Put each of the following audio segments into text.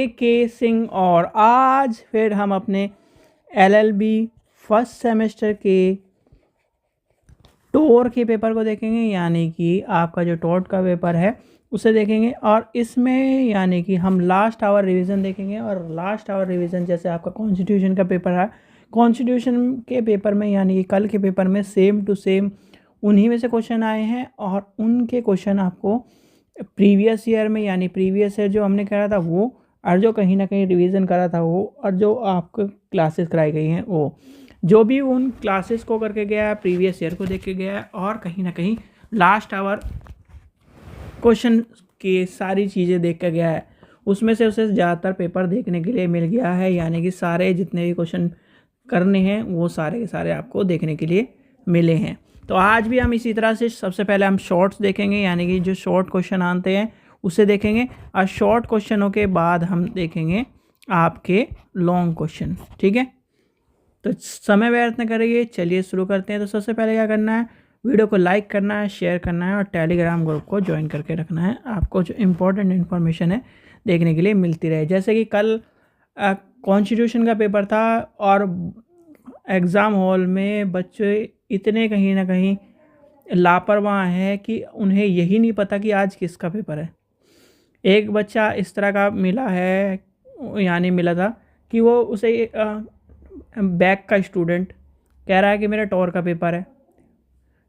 के सिंह और आज फिर हम अपने एलएलबी फर्स्ट सेमेस्टर के टोर के पेपर को देखेंगे, यानी कि आपका जो टोट का पेपर है उसे देखेंगे। और इसमें यानी कि हम लास्ट आवर रिवीजन देखेंगे। और लास्ट आवर रिवीजन जैसे आपका कॉन्स्टिट्यूशन का पेपर है, कॉन्स्टिट्यूशन के पेपर में यानी कि कल के पेपर में सेम टू सेम उन्हीं में से क्वेश्चन आए हैं और उनके क्वेश्चन आपको प्रीवियस ईयर में यानी प्रीवियस ईयर जो हमने करा था वो, और जो कहीं ना कहीं रिवीजन करा था वो, और जो आपको क्लासेस कराई गई हैं वो, जो भी उन क्लासेस को करके गया है, प्रीवियस ईयर को देख के गया है और कहीं ना कहीं लास्ट आवर क्वेश्चन की सारी चीज़ें देख के गया है, उसमें से उसे ज़्यादातर पेपर देखने के लिए मिल गया है। यानी कि सारे जितने भी क्वेश्चन करने हैं वो सारे के सारे आपको देखने के लिए मिले हैं। तो आज भी हम इसी तरह से सबसे पहले हम शॉर्ट्स देखेंगे, यानी कि जो शॉर्ट क्वेश्चन आते हैं उसे देखेंगे, और शॉर्ट क्वेश्चनों के बाद हम देखेंगे आपके लॉन्ग क्वेश्चन। ठीक है, तो समय व्यर्थ न करेंगे, चलिए शुरू करते हैं। तो सबसे पहले क्या करना है, वीडियो को लाइक करना है, शेयर करना है और टेलीग्राम ग्रुप को ज्वाइन करके रखना है, आपको जो इम्पोर्टेंट इन्फॉर्मेशन है देखने के लिए मिलती रहे। जैसे कि कल कॉन्स्टिट्यूशन का पेपर था और एग्ज़ाम हॉल में बच्चे इतने कहीं ना कहीं लापरवाह हैं कि उन्हें यही नहीं पता कि आज किसका पेपर है। एक बच्चा इस तरह का मिला है, यानी मिला था कि वो उसे बैक का स्टूडेंट कह रहा है कि मेरा टॉर का पेपर है,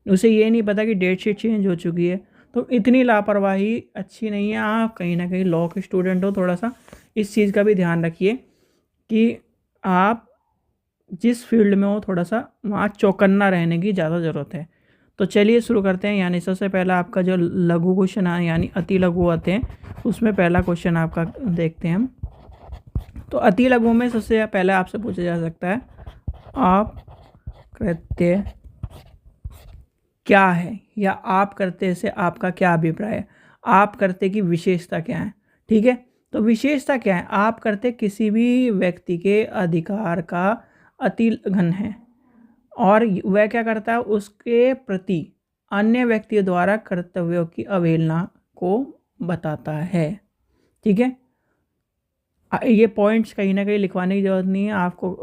उसे ये नहीं पता कि डेट शीट चेंज हो चुकी है। तो इतनी लापरवाही अच्छी नहीं है। आप कहीं ना कहीं लॉ के स्टूडेंट हो, थोड़ा सा इस चीज़ का भी ध्यान रखिए कि आप जिस फील्ड में हो थोड़ा सा वहाँ चौकन्ना रहने की ज़्यादा ज़रूरत है। तो चलिए शुरू करते हैं। यानी सबसे पहला आपका जो लघु क्वेश्चन है यानी अति लघु आते हैं, उसमें पहला क्वेश्चन आपका देखते हैं हम। तो अति लघु में सबसे पहले आपसे पूछा जा सकता है आप कृत्य क्या है, या आप करते से आपका क्या अभिप्राय है, आप करते की विशेषता क्या है। ठीक है, तो विशेषता क्या है, आप करते किसी भी व्यक्ति के अधिकार का अतिलंघन है और वह क्या करता है, उसके प्रति अन्य व्यक्तियों द्वारा कर्तव्यों की अवहेलना को बताता है। ठीक है, ये पॉइंट्स कहीं ना कहीं लिखवाने की ज़रूरत नहीं है, आपको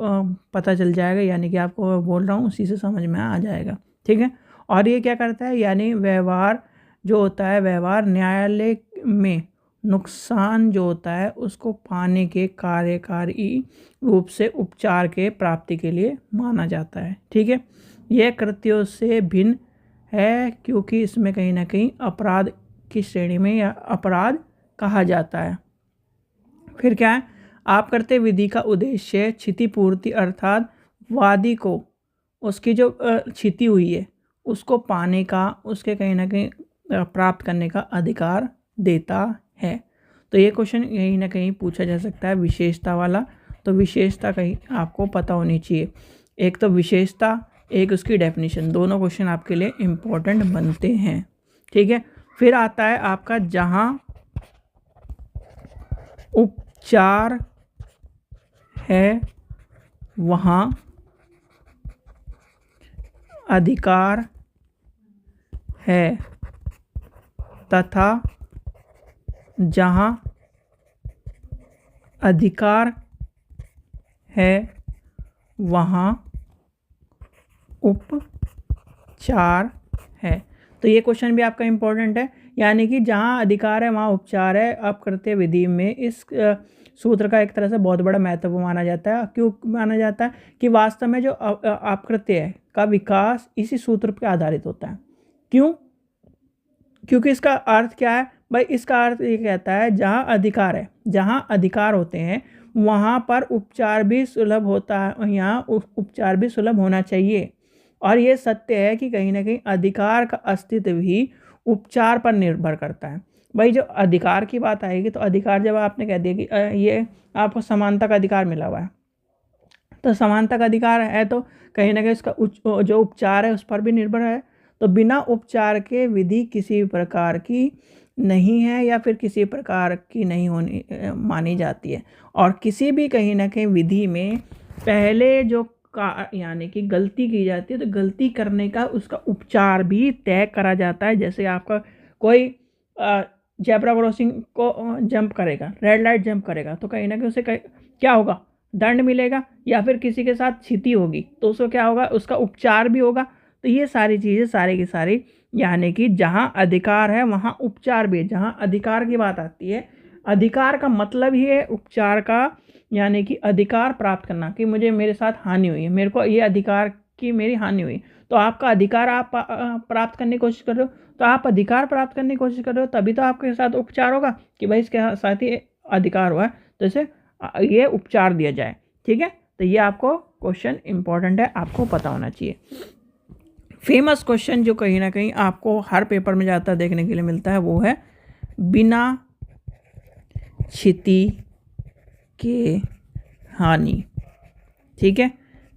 पता चल जाएगा, यानी कि आपको बोल रहा हूँ उसी से समझ में आ जाएगा। ठीक है, और ये क्या करता है, यानी व्यवहार जो होता है, व्यवहार न्यायालय में नुकसान जो होता है उसको पाने के कार्यकारी रूप से उपचार के प्राप्ति के लिए माना जाता है। ठीक है, यह कृत्यों से भिन्न है क्योंकि इसमें कहीं ना कहीं अपराध की श्रेणी में या अपराध कहा जाता है। फिर क्या है, आप करते विधि का उद्देश्य क्षतिपूर्ति, अर्थात वादी को उसकी जो क्षति हुई है उसको पाने का, उसके कहीं ना कहीं प्राप्त करने का अधिकार देता है। तो ये क्वेश्चन कहीं ना कहीं पूछा जा सकता है विशेषता वाला। तो विशेषता कहीं आपको पता होनी चाहिए, एक तो विशेषता, एक उसकी डेफिनेशन, दोनों क्वेश्चन आपके लिए इम्पोर्टेंट बनते हैं। ठीक है, फिर आता है आपका जहाँ उपचार है वहाँ अधिकार है तथा जहाँ अधिकार है वहाँ उपचार है। तो ये क्वेश्चन भी आपका इम्पोर्टेंट है, यानी कि जहाँ अधिकार है वहाँ उपचार है। अपकृत्य विधि में इस सूत्र का एक तरह से बहुत बड़ा महत्व माना जाता है। क्यों माना जाता है कि वास्तव में जो अपकृत्य है का विकास इसी सूत्र पर आधारित होता है। क्यों? क्योंकि इसका अर्थ क्या है भाई, इसका अर्थ ये कहता है जहाँ अधिकार है, जहाँ अधिकार होते हैं वहाँ पर उपचार भी सुलभ होता है, यहाँ उपचार भी सुलभ होना चाहिए। और ये सत्य है कि कहीं ना कहीं अधिकार का अस्तित्व भी उपचार पर निर्भर करता है। भाई जो अधिकार की बात आएगी तो अधिकार जब आपने कह दिया कि ये आपको समानता का अधिकार मिला हुआ है, तो समानता का अधिकार है तो कहीं ना कहीं उसका जो उपचार है उस पर भी निर्भर है। तो बिना उपचार के विधि किसी प्रकार की नहीं है या फिर किसी प्रकार की नहीं होनी मानी जाती है। और किसी भी कहीं ना कहीं विधि में पहले जो का यानी कि गलती की जाती है तो गलती करने का उसका उपचार भी तय करा जाता है। जैसे आपका कोई जेब्रा क्रॉसिंग को जंप करेगा, रेड लाइट जंप करेगा, तो कहीं ना कहीं उसे क्या होगा, दंड मिलेगा, या फिर किसी के साथ क्षति होगी तो उसको क्या होगा, उसका उपचार भी होगा। तो ये सारी चीज़ें सारी की सारी यानी कि जहाँ अधिकार है वहाँ उपचार भी है। जहाँ अधिकार की बात आती है, अधिकार का मतलब ही है उपचार का, यानी कि अधिकार प्राप्त करना कि मुझे मेरे साथ हानि हुई है, मेरे को ये अधिकार की मेरी हानि हुई, तो आपका अधिकार आप प्राप्त करने की कोशिश कर रहे हो, तो आप अधिकार प्राप्त करने की कोशिश कर रहे हो, तभी तो आपके साथ उपचार होगा कि भाई इसके साथ ही अधिकार हुआ है तो इसे ये उपचार दिया जाए। ठीक है, तो ये आपको क्वेश्चन इंपॉर्टेंट है, आपको पता होना चाहिए। फेमस क्वेश्चन जो कहीं ना कहीं आपको हर पेपर में ज़्यादातर देखने के लिए मिलता है वो है बिना क्षति के हानि। ठीक है,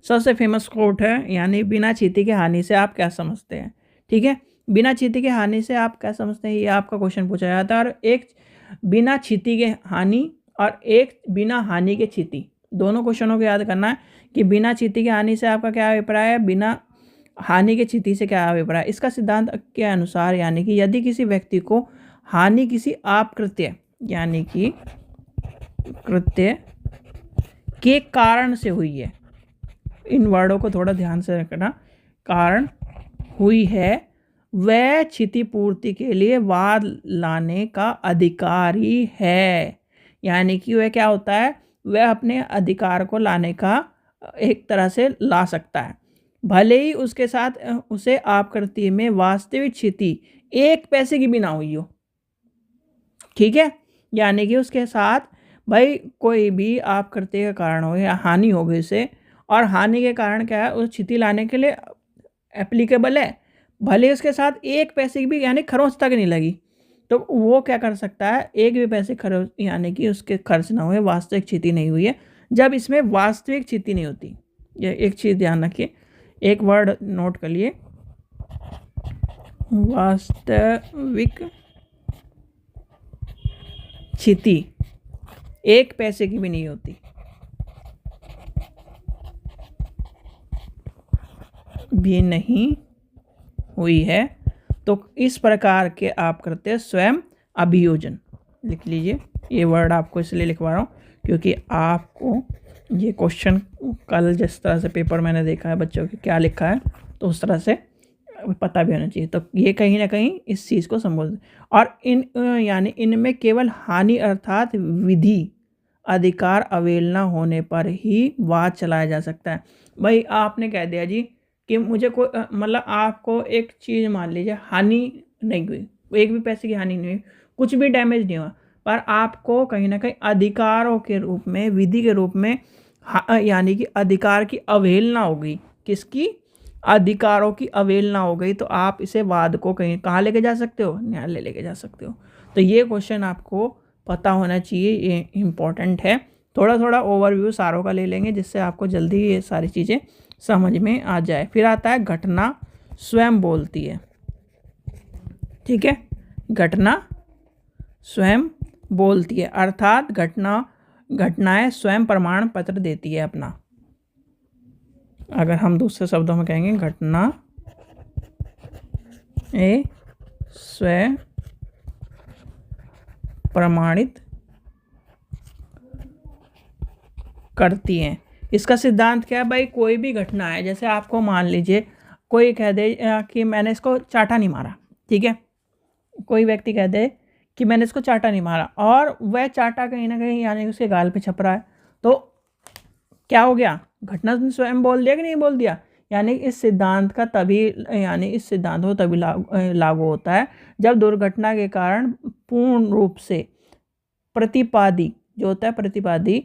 सबसे फेमस कोट है, यानी बिना क्षति के हानि से आप क्या समझते हैं। ठीक है, बिना क्षति के हानि से आप क्या समझते हैं, ये आपका क्वेश्चन पूछा जाता है। और एक बिना क्षति के हानि और एक बिना हानि के क्षति, दोनों क्वेश्चनों को याद करना है कि बिना क्षति के हानि से आपका क्या अभिप्राय है, बिना हानि के क्षति से क्या अभिप्राय है। इसका सिद्धांत के अनुसार यानी कि यदि किसी व्यक्ति को हानि किसी अपकृत्य यानी कि कृत्य के कारण से हुई है, इन वर्डों को थोड़ा ध्यान से रखना, कारण हुई है, वह क्षतिपूर्ति के लिए वाद लाने का अधिकारी है। यानी कि वह क्या होता है, वह अपने अधिकार को लाने का एक तरह से ला सकता है, भले ही उसके साथ उसे अपकृत्य में वास्तविक क्षति 1 पैसे की भी ना हुई हो। ठीक है, यानी कि उसके साथ भाई कोई भी अपकृत्य के कारण हो या हानि हो गई उसे, और हानि के कारण क्या है, उस क्षति लाने के लिए एप्लीकेबल है, भले उसके साथ 1 पैसे की भी यानी खरोंच तक नहीं लगी, तो वो क्या कर सकता है, 1 भी पैसे खर्च यानी कि उसके खर्च ना हुए, वास्तविक क्षति नहीं हुई है। जब इसमें वास्तविक क्षति नहीं होती, ये एक चीज़ ध्यान रखिए, एक वर्ड नोट कर लिए, वास्तविक क्षति 1 पैसे की भी नहीं होती, भी नहीं हुई है, तो इस प्रकार के आप करते हैं स्वयं अभियोजन। लिख लीजिए, ये वर्ड आपको इसलिए लिखवा रहा हूँ क्योंकि आपको ये क्वेश्चन कल जिस तरह से पेपर मैंने देखा है बच्चों के क्या लिखा है, तो उस तरह से पता भी होना चाहिए। तो ये कहीं ना कहीं इस चीज़ को संबोधित, और यानी इनमें केवल हानि अर्थात विधि अधिकार अवहेलना होने पर ही वाद चलाया जा सकता है। भाई आपने कह दिया जी कि मुझे कोई मतलब आपको एक चीज़ मान लीजिए हानि नहीं हुई, 1 भी पैसे की हानि नहीं हुई, कुछ भी डैमेज नहीं हुआ, पर आपको कहीं ना कहीं अधिकारों के रूप में, विधि के रूप में यानी कि अधिकार की अवहेलना हो गई। किसकी? अधिकारों की अवहेलना हो गई, तो आप इसे वाद को कहीं कहाँ लेके जा सकते हो, न्यायालय लेके जा सकते हो। तो ये क्वेश्चन आपको पता होना चाहिए, ये इम्पोर्टेंट है। थोड़ा थोड़ा ओवरव्यू सारों का ले लेंगे जिससे आपको जल्दी ये सारी चीज़ें समझ में आ जाए। फिर आता है घटना स्वयं बोलती है। ठीक है, घटना स्वयं बोलती है, अर्थात घटनाएं स्वयं प्रमाण पत्र देती है अपना। अगर हम दूसरे शब्दों में कहेंगे, घटना स्वयं प्रमाणित करती हैं। इसका सिद्धांत क्या है भाई, कोई भी घटना है, जैसे आपको मान लीजिए कोई कह दे कि मैंने इसको चाटा नहीं मारा, ठीक है, कोई व्यक्ति कह दे कि मैंने इसको चाटा नहीं मारा, और वह चाटा कहीं ना कहीं यानी उसके गाल पे छप रहा है, तो क्या हो गया, घटना ने स्वयं बोल दिया कि नहीं बोल दिया। यानी इस सिद्धांत का तभी यानी इस सिद्धांत को तभी लागू होता है जब दुर्घटना के कारण पूर्ण रूप से प्रतिपादी जो होता है, प्रतिपादी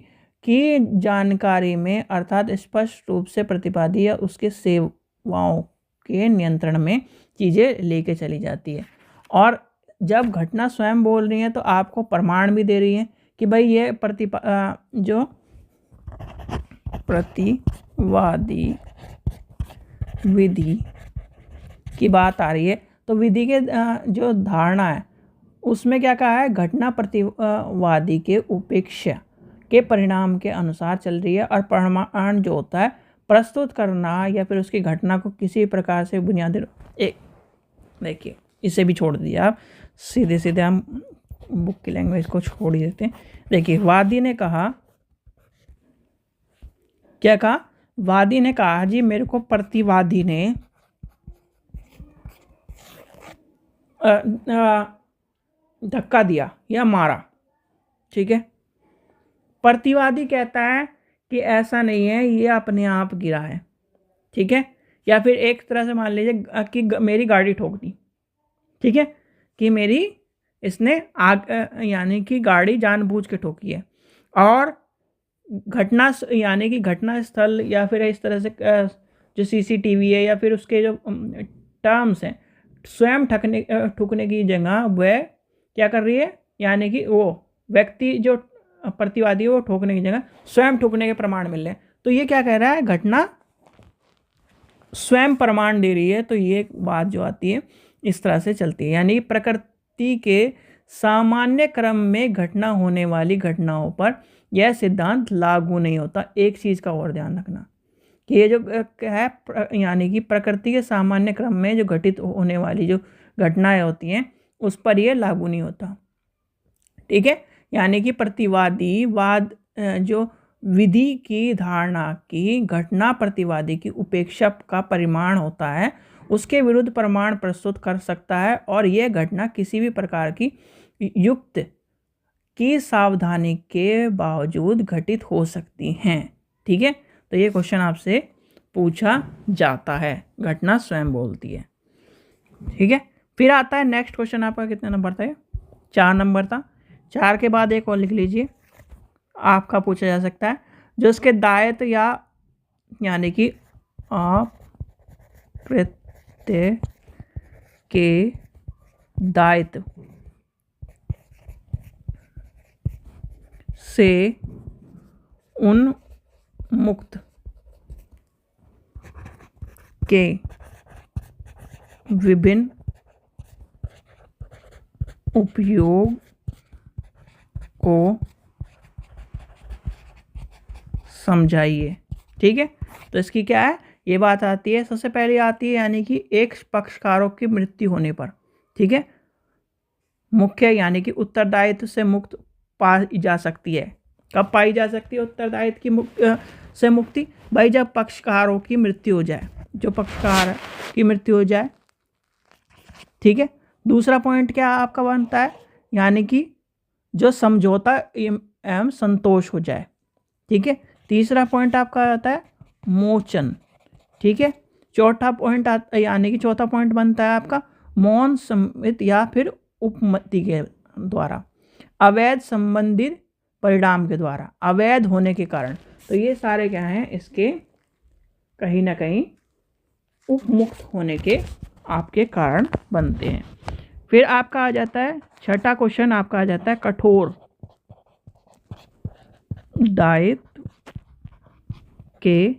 की जानकारी में, अर्थात स्पष्ट रूप से प्रतिपादी या उसके सेवाओं के नियंत्रण में चीज़ें लेके चली जाती है। और जब घटना स्वयं बोल रही है तो आपको प्रमाण भी दे रही है कि भाई ये जो प्रतिवादी विधि की बात आ रही है, तो विधि के जो धारणा है उसमें क्या कहा है, घटना प्रतिवादी के उपेक्षा के परिणाम के अनुसार चल रही है, और प्रमाण जो होता है प्रस्तुत करना या फिर उसकी घटना को किसी प्रकार से बुनियादी देखिए इसे भी छोड़ दिया आप, सीधे सीधे हम बुक की लैंग्वेज को छोड़ ही देते हैं। देखिए, वादी ने कहा, क्या कहा? वादी ने कहा जी मेरे को प्रतिवादी ने धक्का दिया या मारा। ठीक है, प्रतिवादी कहता है कि ऐसा नहीं है, ये अपने आप गिरा है। ठीक है, या फिर एक तरह से मान लीजिए कि मेरी गाड़ी ठोक दी। ठीक है, कि मेरी इसने आग यानी कि गाड़ी जानबूझ के ठोकी है, और घटना यानी कि घटना स्थल या फिर इस तरह से जो सीसीटीवी है या फिर उसके जो टर्म्स हैं, स्वयं ठुकने की जगह वह क्या कर रही है, यानी कि वो व्यक्ति जो प्रतिवादी है वो ठोकने की जगह स्वयं ठुकने के प्रमाण मिल रहे हैं। तो ये क्या कह रहा है, घटना स्वयं प्रमाण दे रही है। तो ये बात जो आती है इस तरह से चलती है, यानी प्रकृति के सामान्य क्रम में घटना होने वाली घटनाओं पर यह सिद्धांत लागू नहीं होता। एक चीज़ का और ध्यान रखना कि ये जो है यानी कि प्रकृति के सामान्य क्रम में जो घटित होने वाली जो घटनाएं होती हैं उस पर यह लागू नहीं होता। ठीक है, यानी कि प्रतिवादी वाद जो विधि की धारणा की घटना प्रतिवादी की उपेक्षा का परिमाण होता है, उसके विरुद्ध प्रमाण प्रस्तुत कर सकता है, और यह घटना किसी भी प्रकार की युक्त की सावधानी के बावजूद घटित हो सकती हैं। ठीक है, तो ये क्वेश्चन आपसे पूछा जाता है, घटना स्वयं बोलती है। ठीक है, फिर आता है नेक्स्ट क्वेश्चन, आपका कितने नंबर था? 4 नंबर था। 4 के बाद एक और लिख लीजिए, आपका पूछा जा सकता है जो इसके दायित्व या यानी कि अकृत्य के दायित्व से उन्मुक्त के विभिन्न उपयोग को समझाइए। ठीक है, तो इसकी क्या है, ये बात आती है, सबसे पहले आती है यानी कि एक पक्षकारों की मृत्यु होने पर। ठीक है, मुख्य यानी कि उत्तरदायित्व से मुक्त पाई जा सकती है। कब पाई जा सकती है उत्तरदायित्व की से मुक्ति? भाई जब पक्षकारों की मृत्यु हो जाए, जो पक्षकार की मृत्यु हो जाए। ठीक है, दूसरा पॉइंट क्या आपका बनता है, यानी कि जो समझौता एवं संतोष हो जाए। ठीक है, तीसरा पॉइंट आपका आता है मोचन। ठीक है, चौथा पॉइंट यानी कि चौथा पॉइंट बनता है आपका मौन सम्मित या फिर उपमति के द्वारा, अवैध संबंधित परिणाम के द्वारा, अवैध होने के कारण। तो ये सारे क्या हैं, इसके कहीं ना कहीं उपमुक्त होने के आपके कारण बनते हैं। फिर आपका आ जाता है छठा क्वेश्चन, आपका आ जाता है कठोर दायित्व के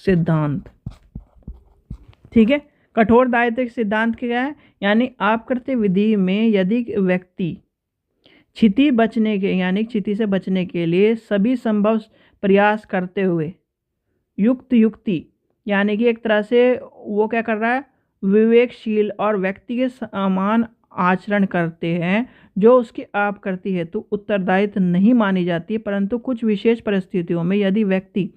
सिद्धांत। ठीक है, कठोर दायित्व के सिद्धांत क्या है, यानी अपकृत्य विधि में यदि व्यक्ति क्षति बचने के यानी क्षति से बचने के लिए सभी संभव प्रयास करते हुए युक्त युक्ति यानी कि एक तरह से वो क्या कर रहा है, विवेकशील और व्यक्ति के समान आचरण करते हैं, जो उसकी अपकृत्य हेतु उत्तरदायित्व नहीं मानी जाती है, परंतु कुछ विशेष परिस्थितियों में यदि व्यक्ति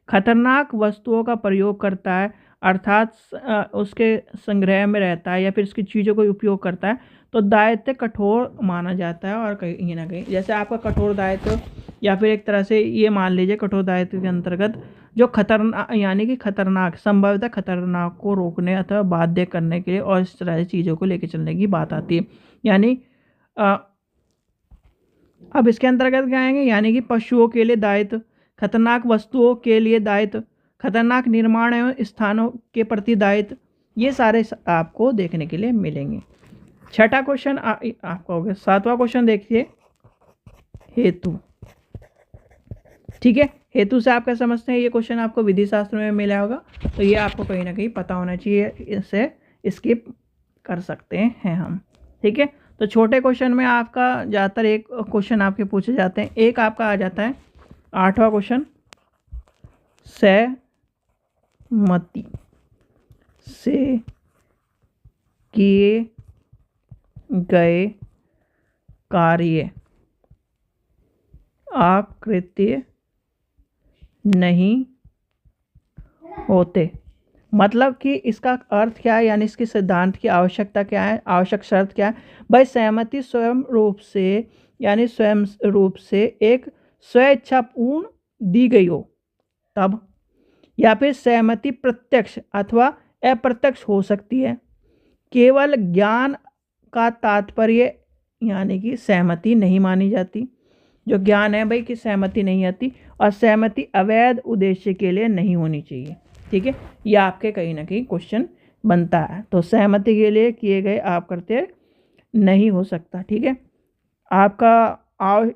खतरनाक वस्तुओं का प्रयोग करता है, अर्थात उसके संग्रह में रहता है या फिर उसकी चीज़ों का उपयोग करता है, तो दायित्व कठोर माना जाता है। और कहीं ना कहीं जैसे आपका कठोर दायित्व या फिर एक तरह से ये मान लीजिए कठोर दायित्व के अंतर्गत जो खतरनाक यानी कि खतरनाक संभवतः खतरनाक को रोकने अथवा बाध्य करने के लिए और इस तरह की चीज़ों को लेकर चलने की बात आती है। यानी अब इसके अंतर्गत क्या आएंगे, यानी कि पशुओं के लिए दायित्व, खतरनाक वस्तुओं के लिए दायित्व, खतरनाक निर्माण एवं स्थानों के प्रति दायित्व, ये सारे आपको देखने के लिए मिलेंगे। छठा क्वेश्चन आपका हो गया। सातवां क्वेश्चन देखिए हेतु। ठीक है, हेतु से आप क्या समझते हैं, ये क्वेश्चन आपको विधि शास्त्र में मिला होगा, तो ये आपको कहीं ना कहीं पता होना चाहिए, इसे स्किप कर सकते हैं हम। ठीक है, तो छोटे क्वेश्चन में आपका ज़्यादातर एक क्वेश्चन आपके पूछे जाते हैं। एक आपका आ जाता है 8वां क्वेश्चन, सहमति से किए गए कार्य अकृत्य नहीं होते। मतलब कि इसका अर्थ क्या है, यानी इसके सिद्धांत की आवश्यकता क्या है, आवश्यक शर्त क्या है। भाई सहमति स्वयं रूप से, यानी स्वयं रूप से एक स्वेच्छापूर्ण दी गई हो तब, या फिर सहमति प्रत्यक्ष अथवा अप्रत्यक्ष हो सकती है। केवल ज्ञान का तात्पर्य यानी कि सहमति नहीं मानी जाती। जो ज्ञान है भाई कि सहमति नहीं आती, और सहमति अवैध उद्देश्य के लिए नहीं होनी चाहिए। ठीक है, यह आपके कहीं ना कहीं क्वेश्चन बनता है। तो सहमति के लिए किए गए आप करते नहीं हो सकता। ठीक है, आपका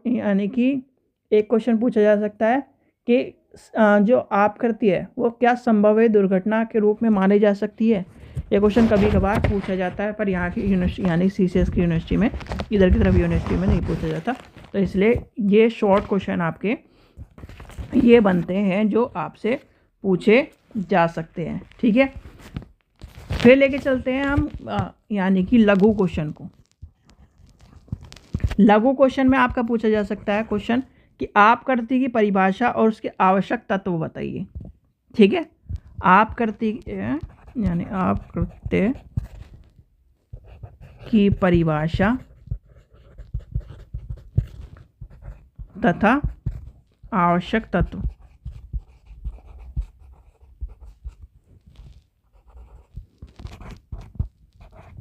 यानी कि एक क्वेश्चन पूछा जा सकता है कि जो आप करती है वो क्या संभवित दुर्घटना के रूप में मानी जा सकती है। ये क्वेश्चन कभी कभार पूछा जाता है, पर यहाँ की यूनिवर्सिटी यानी CCS की यूनिवर्सिटी में, इधर की तरफ यूनिवर्सिटी में नहीं पूछा जाता। तो इसलिए ये शॉर्ट क्वेश्चन आपके ये बनते हैं जो आपसे पूछे जा सकते हैं। ठीक है, फिर लेके चलते हैं हम यानी कि लघु क्वेश्चन को। लघु क्वेश्चन में आपका पूछा जा सकता है क्वेश्चन कि आप करती की परिभाषा और उसके आवश्यक तत्व बताइए। ठीक है, आप करती यानी आप करते की परिभाषा तथा आवश्यक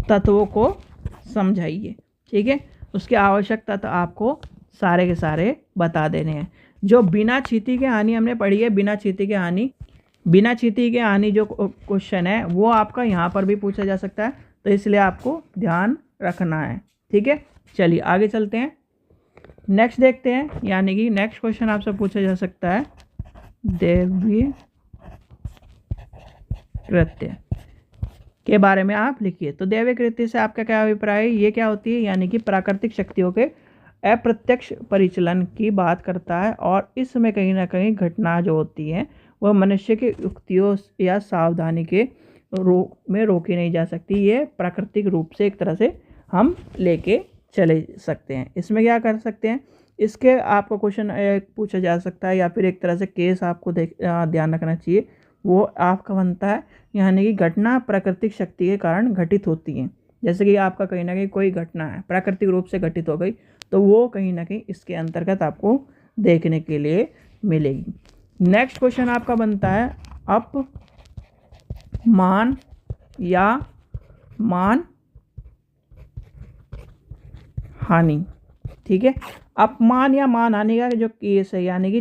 तत्वों को समझाइए। ठीक है, उसके आवश्यक तत्व आपको सारे के सारे बता देने हैं। जो बिना क्षिति के हानि हमने पढ़ी है, बिना क्षिति के हानि जो क्वेश्चन है वो आपका यहाँ पर भी पूछा जा सकता है, तो इसलिए आपको ध्यान रखना है। ठीक है, चलिए आगे चलते हैं, नेक्स्ट देखते हैं। यानी कि नेक्स्ट क्वेश्चन आपसे पूछा जा सकता है दैवीय कृत्य के बारे में आप लिखिए। तो दैवीय कृत्य से आपका क्या अभिप्राय है, ये क्या होती है, यानी कि प्राकृतिक शक्तियों के अप्रत्यक्ष परिचलन की बात करता है, और इसमें कहीं ना कहीं घटना जो होती है वह मनुष्य के युक्तियों या सावधानी के में रोकी नहीं जा सकती। ये प्राकृतिक रूप से एक तरह से हम लेके चले सकते हैं। इसमें क्या कर सकते हैं, इसके आपको क्वेश्चन पूछा जा सकता है, या फिर एक तरह से केस आपको ध्यान रखना चाहिए। वो आपका बनता है यानी कि घटना प्राकृतिक शक्ति के कारण घटित होती है। जैसे कि आपका कहीं ना कहीं कोई घटना है प्राकृतिक रूप से घटित हो गई, तो वो कहीं ना कहीं इसके अंतर्गत आपको देखने के लिए मिलेगी। नेक्स्ट क्वेश्चन आपका बनता है अपमान या मान हानि। ठीक है, अपमान या मान हानि का जो केस है, यानी कि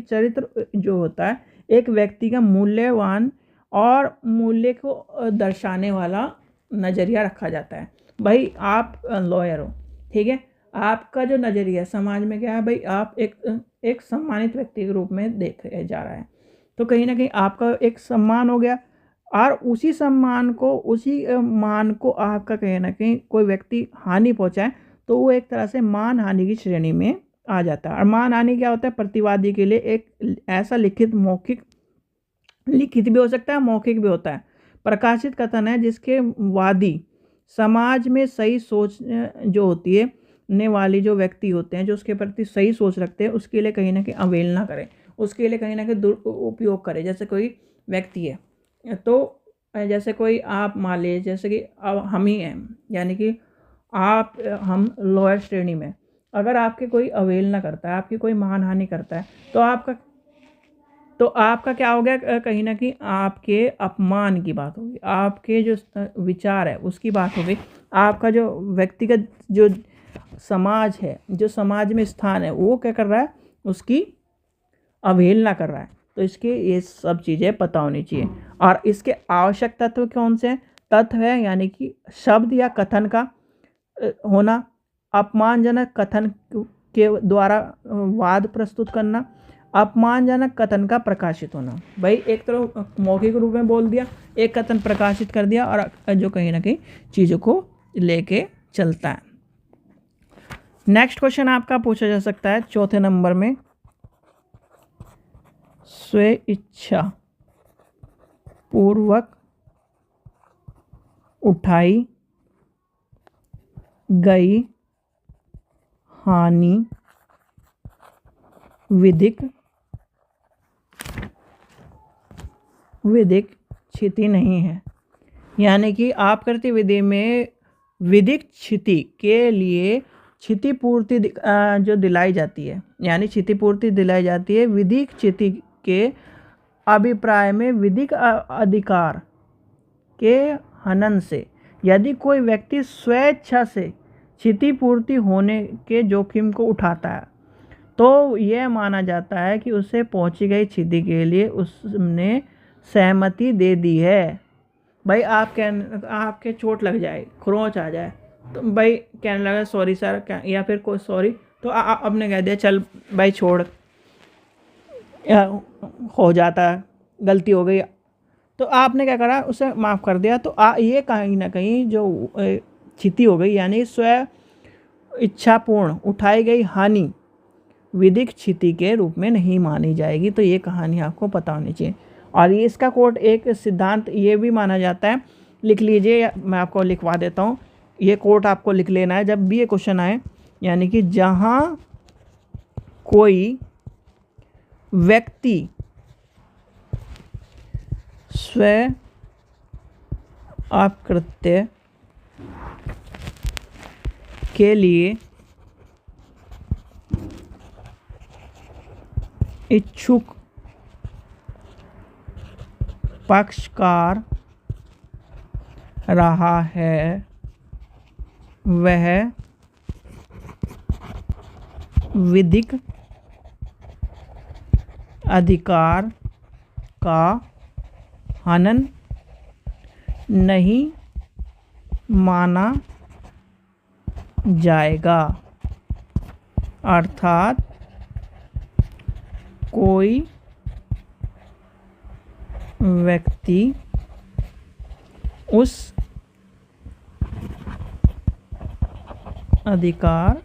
चरित्र जो होता है एक व्यक्ति का मूल्यवान और मूल्य को दर्शाने वाला नज़रिया रखा जाता है। भाई आप लॉयर हो, ठीक है, आपका जो नज़रिया समाज में क्या है, भाई आप एक सम्मानित व्यक्ति के रूप में देखे जा रहा है, तो कहीं ना कहीं आपका एक सम्मान हो गया, और उसी सम्मान को उसी मान को आपका कहीं ना कहीं कोई व्यक्ति हानि पहुंचाए, तो वो एक तरह से मान हानि की श्रेणी में आ जाता है। और मान हानि क्या होता है, प्रतिवादी के लिए एक ऐसा लिखित भी हो सकता है, मौखिक भी होता है, प्रकाशित कथन है जिसके वादी समाज में सही सोच जो होती है ने वाली जो व्यक्ति होते हैं, जो उसके प्रति सही सोच रखते हैं, उसके लिए कहीं ना कहीं अवहेलना करें, उसके लिए कहीं ना कहीं दुरुपयोग करें। जैसे कोई व्यक्ति है, तो जैसे कोई आप मान लीजिए, जैसे कि अब हम ही हैं, यानी कि हम लोअर श्रेणी में, अगर आपके कोई अवहेलना करता है, आपकी कोई मानहानि करता है, तो आपका क्या हो गया, कहीं ना कहीं आपके अपमान की बात होगी, आपके जो विचार है उसकी बात होगी, आपका जो व्यक्तिगत जो समाज है, जो समाज में स्थान है, वो क्या कर रहा है, उसकी अवहेलना कर रहा है। तो इसके ये सब चीज़ें पता होनी चाहिए। और इसके आवश्यक तत्व कौन से हैं, तत्व है यानी कि शब्द या कथन का होना, अपमानजनक कथन के द्वारा वाद प्रस्तुत करना, अपमानजनक कथन का प्रकाशित होना। भाई एक तरफ मौखिक रूप में बोल दिया, एक कथन प्रकाशित कर दिया, और जो कहीं ना कहीं चीज़ों को लेके चलता है। नेक्स्ट क्वेश्चन आपका पूछा जा सकता है चौथे नंबर में, स्व इच्छा पूर्वक उठाई गई हानि विधिक क्षति नहीं है। यानी कि अपकृत्य विधि में विधिक क्षति के लिए क्षतिपूर्ति जो दिलाई जाती है, यानी क्षतिपूर्ति दिलाई जाती है विधिक क्षति के अभिप्राय में विधिक अधिकार के हनन से। यदि कोई व्यक्ति स्वेच्छा से क्षतिपूर्ति होने के जोखिम को उठाता है तो यह माना जाता है कि उसे पहुंची गई क्षति के लिए उसने सहमति दे दी है। भाई आपके चोट लग जाए, खरोंच आ जाए, तो भाई कहने लगा सॉरी सर, या फिर कोई सॉरी, तो आपने कह दिया चल भाई छोड़, हो जाता है, गलती हो गई, तो आपने क्या करा, उसे माफ़ कर दिया। तो ये कहीं ना कहीं जो क्षति हो गई, यानी स्व इच्छापूर्ण उठाई गई हानि विधिक क्षति के रूप में नहीं मानी जाएगी। तो ये कहानी आपको पता होनी चाहिए। और ये इसका कोट एक सिद्धांत ये भी माना जाता है, लिख लीजिए, मैं आपको लिखवा देता हूँ, ये कोट आपको लिख लेना है जब भी ये क्वेश्चन आए। यानी कि जहाँ कोई व्यक्ति स्व अपकृत्य के लिए इच्छुक पक्षकार रहा है, वह विधिक अधिकार का हनन नहीं माना जाएगा। अर्थात कोई व्यक्ति उस अधिकार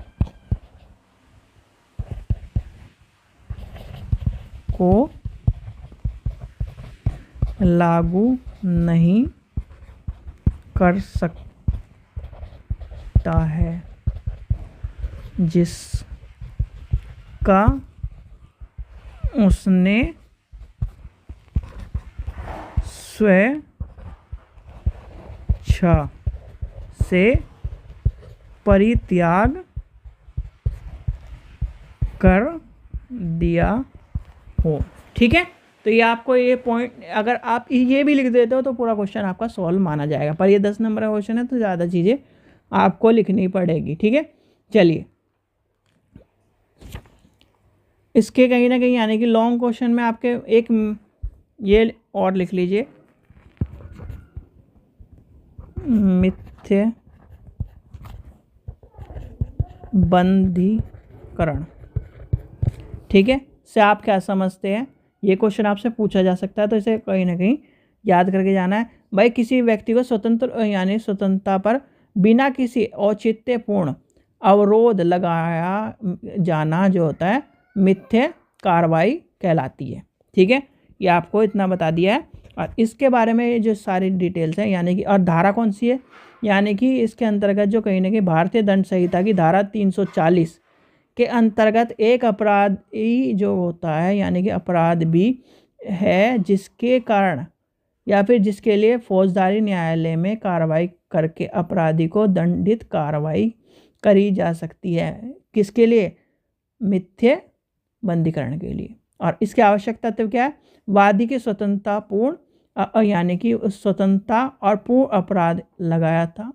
को लागू नहीं कर सकता है जिसका उसने स्वेच्छा से परित्याग कर दिया हो। ठीक है, तो ये आपको ये पॉइंट, अगर आप ये भी लिख देते हो तो पूरा क्वेश्चन आपका सॉल्व माना जाएगा। पर ये 10 नंबर का क्वेश्चन है तो ज़्यादा चीज़ें आपको लिखनी पड़ेगी। ठीक है, चलिए इसके कहीं ना कहीं यानी कि लॉन्ग क्वेश्चन में आपके एक ये और लिख लीजिए, मिथ्य बंधीकरण। ठीक है, से आप क्या समझते हैं, ये क्वेश्चन आपसे पूछा जा सकता है, तो इसे कहीं ना कहीं याद करके जाना है। भाई किसी व्यक्ति को स्वतंत्र यानी स्वतंत्रता पर बिना किसी औचित्यपूर्ण अवरोध लगाया जाना जो होता है मिथ्या कार्रवाई कहलाती है। ठीक है, ये आपको इतना बता दिया है। और इसके बारे में जो सारी डिटेल्स हैं, यानी कि और धारा कौन सी है, यानी कि इसके अंतर्गत जो कहीं ना कहीं भारतीय दंड संहिता की धारा 340 के अंतर्गत एक अपराधी जो होता है, यानी कि अपराध भी है जिसके कारण या फिर जिसके लिए फौजदारी न्यायालय में कार्रवाई करके अपराधी को दंडित कार्रवाई करी जा सकती है। किसके लिए, मिथ्या बंदीकरण के लिए। और इसके आवश्यक तत्व क्या है, वादी की स्वतंत्रता पूर्ण यानी कि स्वतंत्रता और पूर्ण अपराध लगाया था,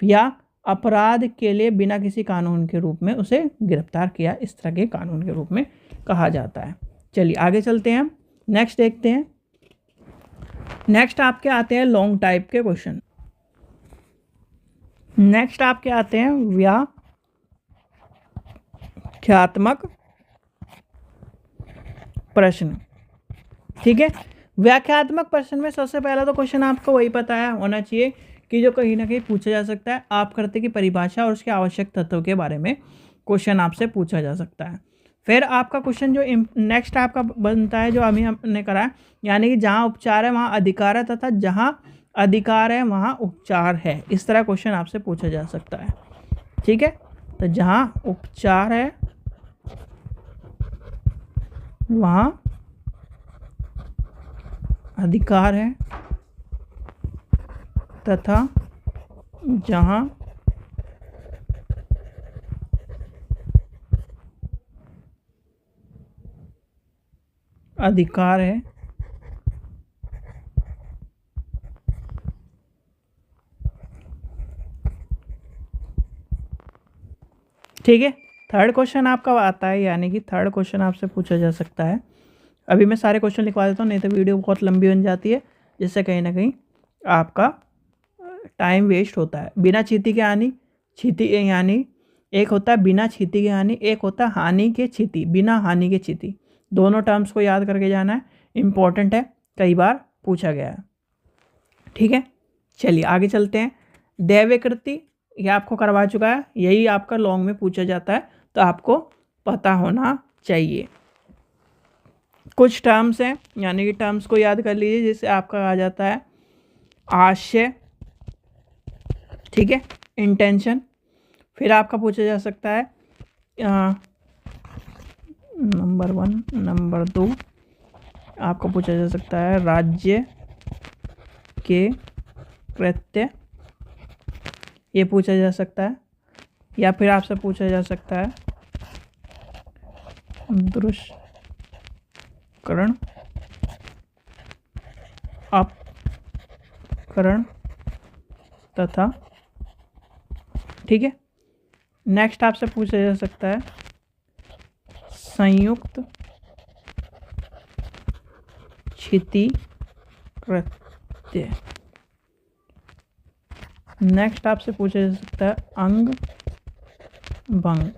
या अपराध के लिए बिना किसी कानून के रूप में उसे गिरफ्तार किया, इस तरह के कानून के रूप में कहा जाता है। चलिए आगे चलते हैं, नेक्स्ट देखते हैं। नेक्स्ट आपके आते हैं लॉन्ग टाइप के क्वेश्चन। नेक्स्ट आपके आते हैं व्याख्यात्मक प्रश्न। ठीक है, व्याख्यात्मक प्रश्न में सबसे पहला तो क्वेश्चन आपको वही पता है होना चाहिए कि जो कहीं ना कहीं पूछा जा सकता है, अपकृत्य की परिभाषा और उसके आवश्यक तत्वों के बारे में क्वेश्चन आपसे पूछा जा सकता है। फिर आपका क्वेश्चन जो नेक्स्ट आपका बनता है, जो अभी हमने करा है, यानी कि जहाँ उपचार है वहाँ अधिकार है तथा जहाँ अधिकार है वहाँ उपचार है, इस तरह क्वेश्चन आपसे पूछा जा सकता है। ठीक है, तो जहाँ उपचार है वहाँ अधिकार है, तथा जहाँ अधिकार है ठीक है। थर्ड क्वेश्चन आपका आता है, यानी कि थर्ड क्वेश्चन आपसे पूछा जा सकता है। अभी मैं सारे क्वेश्चन लिखवा देता हूँ, नहीं तो वीडियो बहुत लंबी बन जाती है, जिससे कहीं ना कहीं आपका टाइम वेस्ट होता है। बिना क्षति के हानि, क्षति यानी एक होता है बिना क्षति के हानि, एक होता है हानि के क्षति, बिना हानि के क्षति। दोनों टर्म्स को याद करके जाना है, इम्पॉर्टेंट है, कई बार पूछा गया है। ठीक है, चलिए आगे चलते हैं। दैव्यकृति ये आपको करवा चुका है, यही आपका लॉन्ग में पूछा जाता है, तो आपको पता होना चाहिए। कुछ टर्म्स हैं, यानी कि टर्म्स को याद कर लीजिए, जिससे आपका आ जाता है आशय, ठीक है, इंटेंशन। फिर आपका पूछा जा सकता है नंबर 1, नंबर 2 आपको पूछा जा सकता है राज्य के कृत्य, ये पूछा जा सकता है। या फिर आपसे पूछा जा सकता है दुष्करण, अपकरण तथा, ठीक है। नेक्स्ट आपसे पूछा जा सकता है संयुक्त क्षति कृत्य। नेक्स्ट आपसे पूछा जा सकता है अंग भंग।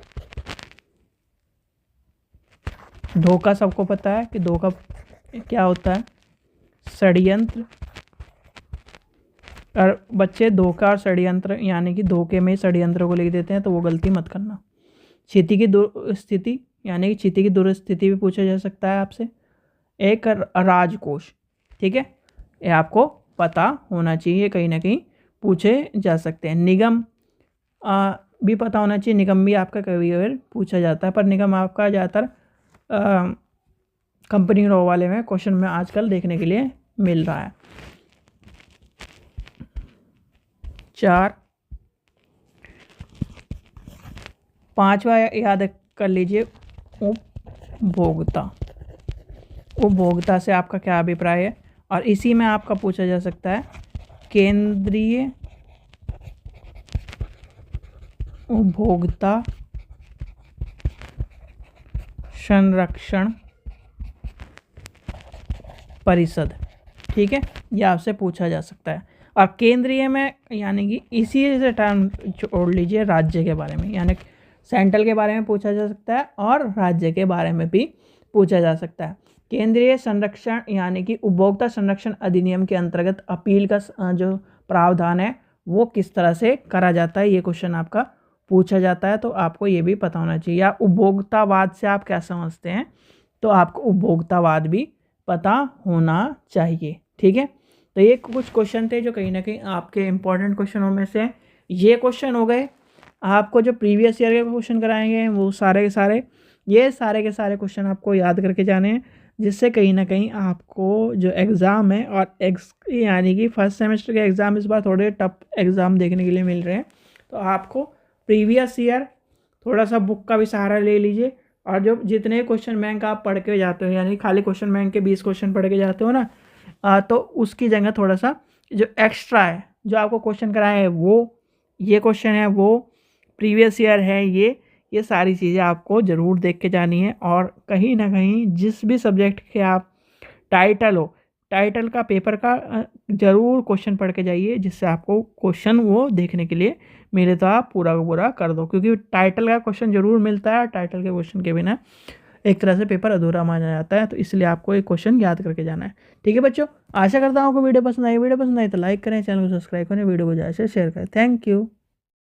धोखा सबको पता है कि धोखा क्या होता है, षड्यंत्र। और बच्चे धोखा और षड्यंत्र यानी कि धोखे में षड्यंत्र को लिख देते हैं, तो वो गलती मत करना। क्षति की दुस्थिति यानी कि क्षति की दुर्स्थिति भी पूछा जा सकता है आपसे। एक राजकोष, ठीक है, ये आपको पता होना चाहिए, कहीं ना कहीं पूछे जा सकते हैं। निगम भी पता होना चाहिए, निगम भी आपका कभी कभी पूछा जाता है, पर निगम आपका ज़्यादातर कंपनी लॉ वाले में क्वेश्चन में आजकल देखने के लिए मिल रहा है। 4, 5वां याद कर लीजिए उपभोक्ता। उपभोक्ता से आपका क्या अभिप्राय है, और इसी में आपका पूछा जा सकता है केंद्रीय उपभोक्ता संरक्षण परिषद, ठीक है, ये आपसे पूछा जा सकता है। और केंद्रीय में यानी कि इसी से टर्म छोड़ लीजिए, राज्य के बारे में, यानी सेंट्रल के बारे में पूछा जा सकता है और राज्य के बारे में भी पूछा जा सकता है। केंद्रीय संरक्षण यानी कि उपभोक्ता संरक्षण अधिनियम के अंतर्गत अपील का जो प्रावधान है वो किस तरह से करा जाता है, ये क्वेश्चन आपका पूछा जाता है, तो आपको ये भी पता होना चाहिए। या उपभोक्तावाद से आप क्या समझते हैं, तो आपको उपभोक्तावाद भी पता होना चाहिए, ठीक है। तो ये कुछ क्वेश्चन थे जो कहीं ना कहीं आपके इंपॉर्टेंट क्वेश्चनों में से ये क्वेश्चन हो गए। आपको जो प्रीवियस ईयर के क्वेश्चन कराएंगे वो सारे के सारे के सारे क्वेश्चन आपको याद करके जाने हैं, जिससे कहीं ना कहीं आपको जो एग्ज़ाम है और यानी कि फर्स्ट सेमेस्टर के एग्ज़ाम इस बार थोड़े टफ एग्ज़ाम देखने के लिए मिल रहे हैं, तो आपको प्रीवियस ईयर थोड़ा सा बुक का भी सहारा ले लीजिए। और जो जितने क्वेश्चन बैंक आप पढ़ के जाते हो, यानी खाली क्वेश्चन बैंक के 20 क्वेश्चन पढ़ के जाते हो ना, तो उसकी जगह थोड़ा सा जो एक्स्ट्रा है, जो आपको क्वेश्चन कराए हैं वो, ये क्वेश्चन है वो, प्रीवियस ईयर है ये सारी चीज़ें आपको ज़रूर देख के जानी है। और कहीं ना कहीं जिस भी सब्जेक्ट के आप टाइटल का पेपर का ज़रूर क्वेश्चन पढ़ के जाइए, जिससे आपको क्वेश्चन वो देखने के लिए मिले, तो आप पूरा का पूरा कर दो, क्योंकि टाइटल का क्वेश्चन ज़रूर मिलता है। टाइटल के क्वेश्चन के बिना एक तरह से पेपर अधूरा माना जाता है, तो इसलिए आपको एक क्वेश्चन याद करके जाना है, ठीक है बच्चों। आशा करता हूँ आपको वीडियो पसंद आई तो लाइक करें, चैनल को सब्सक्राइब करें, वीडियो को ज़्यादा से शेयर करें। Thank you.